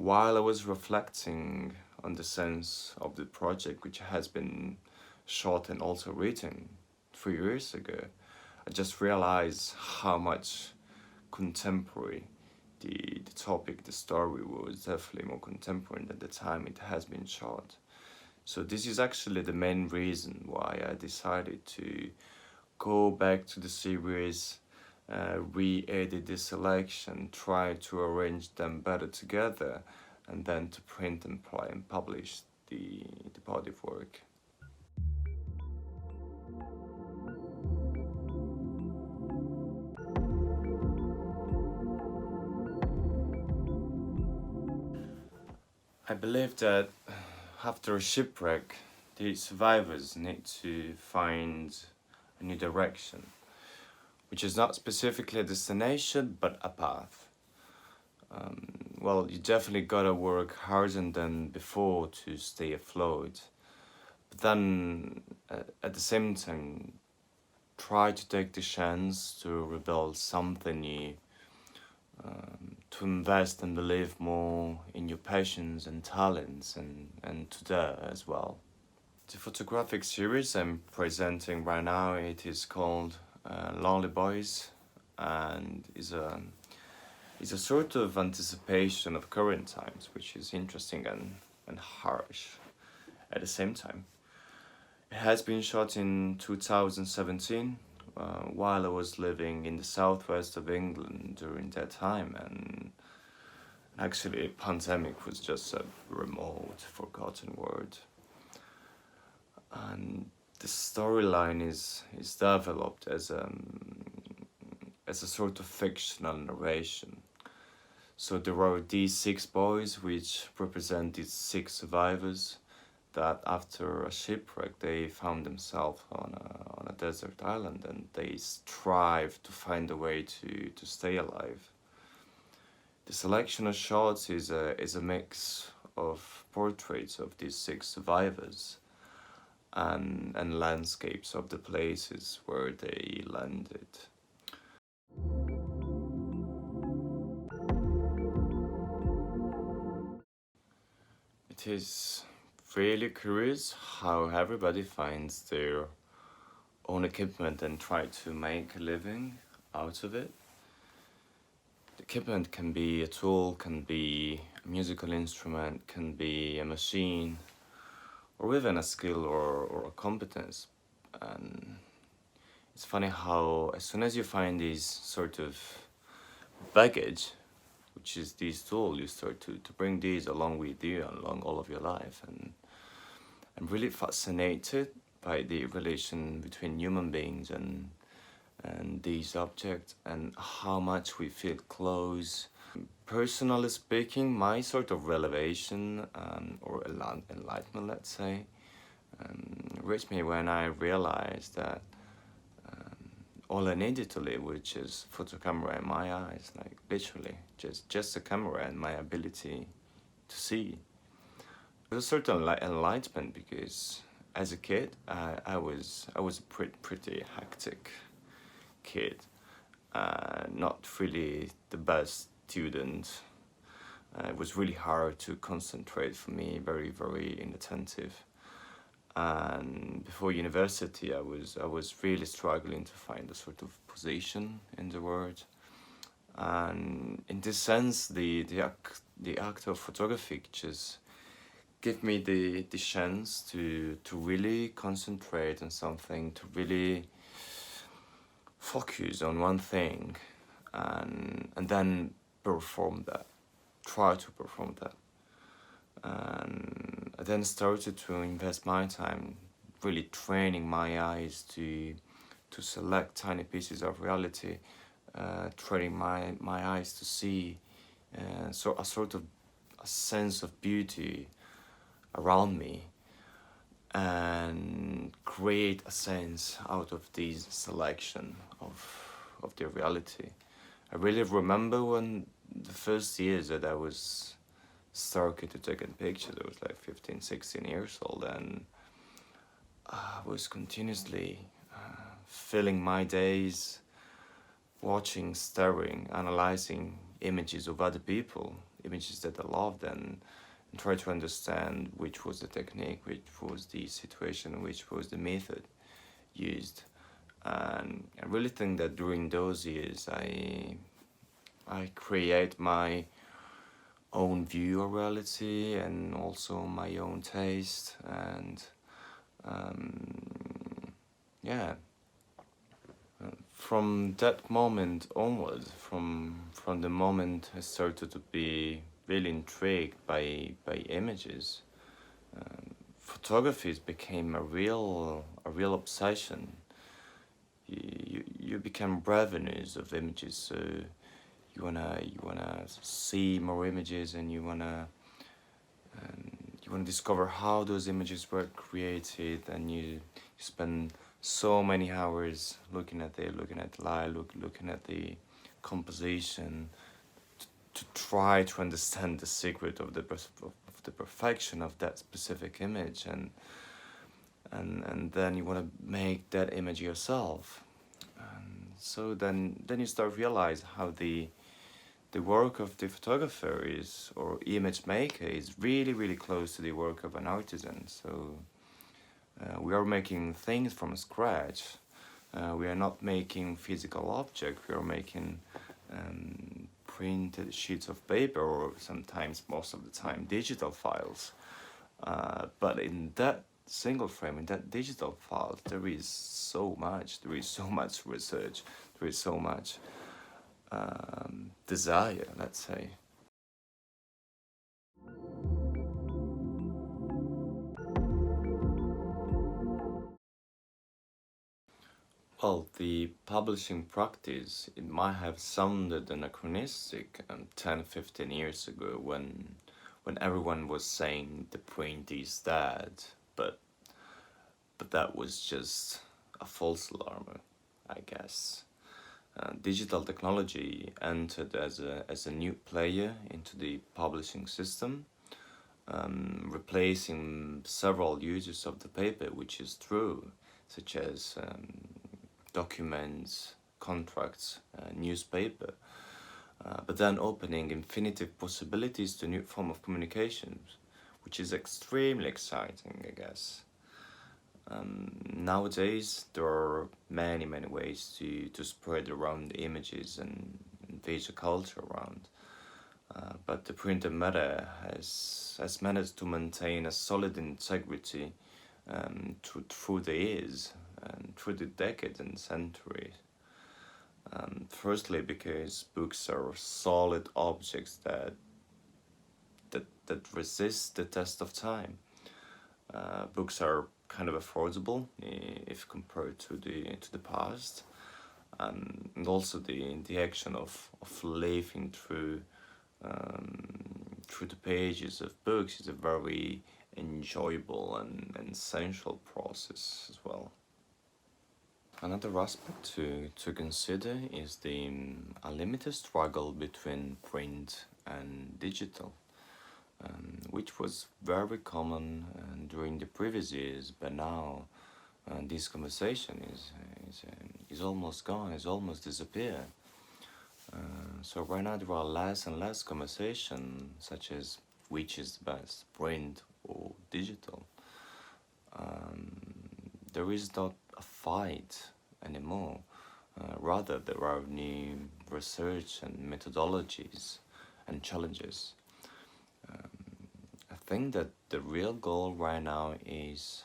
while I was reflecting on the sense of the project, which has been shot and also written 3 years ago, I just realized how much contemporary the topic, the story was definitely more contemporary than the time it has been shot. So this is actually the main reason why I decided to go back to the series, re-edit the selection, try to arrange them better together, and then to print and publish the body of work. I believe that after a shipwreck, the survivors need to find a new direction, which is not specifically a destination but a path. Well, you definitely gotta work harder than before to stay afloat, but then at the same time, try to take the chance to rebuild something new, to invest and believe more in your passions and talents and today as well. The photographic series I'm presenting right now, it is called Lonely Boys, and is a sort of anticipation of current times, which is interesting and harsh at the same time. It has been shot in 2017 while I was living in the southwest of England during that time, and actually pandemic was just a remote, forgotten word. And the storyline is developed as a sort of fictional narration. So there are these 6 boys which represent these 6 survivors that after a shipwreck they found themselves on a desert island, and they strive to find a way to stay alive. The selection of shots is a mix of portraits of these 6 survivors and landscapes of the places where they landed. It is really curious how everybody finds their own equipment and try to make a living out of it. The equipment can be a tool, can be a musical instrument, can be a machine, or even a skill or a competence. And it's funny how as soon as you find these sort of baggage, which is this tool, you start to bring these along with you along all of your life. And I'm really fascinated by the relation between human beings and these objects and how much we feel close. Personally speaking, my sort of revelation or enlightenment, let's say, reached me when I realized that all I needed to live was just photo camera in my eyes, like literally just a camera and my ability to see. There was a certain enlightenment because as a kid, I was a pretty hectic kid, not really the best student. It was really hard to concentrate for me, very, very inattentive. And before university, I was really struggling to find a sort of position in the world. And in this sense, the act of photography just gave me the chance to really concentrate on something, to really focus on one thing, and then perform that, try to perform that. And I then started to invest my time really training my eyes to select tiny pieces of reality, training my eyes to see so a sort of a sense of beauty around me, and create a sense out of this selection of the reality. I really remember when the first years that I was started to take pictures, I was like 15, 16 years old, and I was continuously filling my days watching, staring, analyzing images of other people, images that I loved, and try to understand which was the technique, which was the situation, which was the method used. And I really think that during those years I create my own view of reality and also my own taste, and yeah, from that moment onwards, from the moment I started to be really intrigued by images, photography became a real obsession. You become ravenous of images, so you wanna see more images, and you wanna discover how those images were created, and you spend so many hours looking at the light, looking at the composition, to try to understand the secret of the perfection of that specific image, and then you want to make that image yourself. And so then you start realize how the work of the photographer is, or image maker, is really close to the work of an artisan. So we are making things from scratch. We are not making physical objects. We are making printed sheets of paper, or sometimes, most of the time, digital files. But in that single frame, in that digital file, there is so much. There is so much research. There is so much desire, let's say. Well, the publishing practice, it might have sounded anachronistic 10, 15 years ago, when everyone was saying the print is dead, but that was just a false alarm, I guess. Digital technology entered as a new player into the publishing system, replacing several uses of the paper, which is true, such as documents, contracts, newspaper, but then opening infinitive possibilities to new form of communications, which is extremely exciting, I guess. Nowadays, there are many ways to spread around images and visual culture around. But the printed matter has managed to maintain a solid integrity through the years and through the decades and centuries. Firstly, because books are solid objects that resist the test of time. Books are kind of affordable if compared to the past, and also the action of leafing through the pages of books is a very enjoyable and sensual process as well. Another aspect to consider is the unlimited struggle between print and digital, which was very common during the previous years, but now this conversation is almost gone, is almost disappeared. So right now there are less and less conversation, such as which is the best, print or digital. There is not a fight anymore. Rather, there are new research and methodologies and challenges. I think that the real goal right now is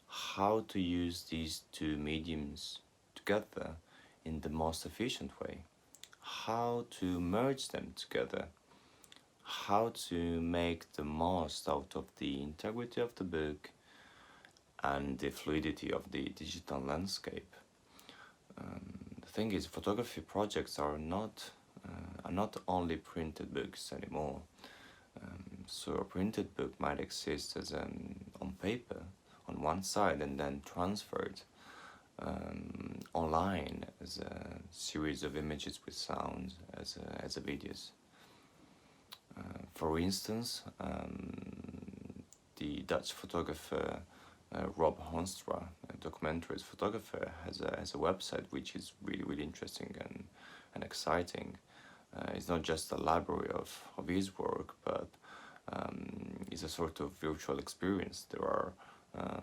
how to use these two mediums together in the most efficient way, how to merge them together, how to make the most out of the integrity of the book and the fluidity of the digital landscape. The thing is, photography projects are not only printed books anymore. So a printed book might exist as on paper on one side, and then transferred online as a series of images with sound, as a videos. For instance, the Dutch photographer Rob Honstra, a documentarist photographer, has a website which is really interesting and exciting. It's not just a library of his work, but it's a sort of virtual experience.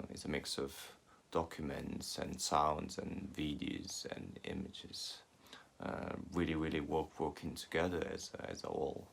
It's a mix of documents and sounds and videos and images, really working together as a whole.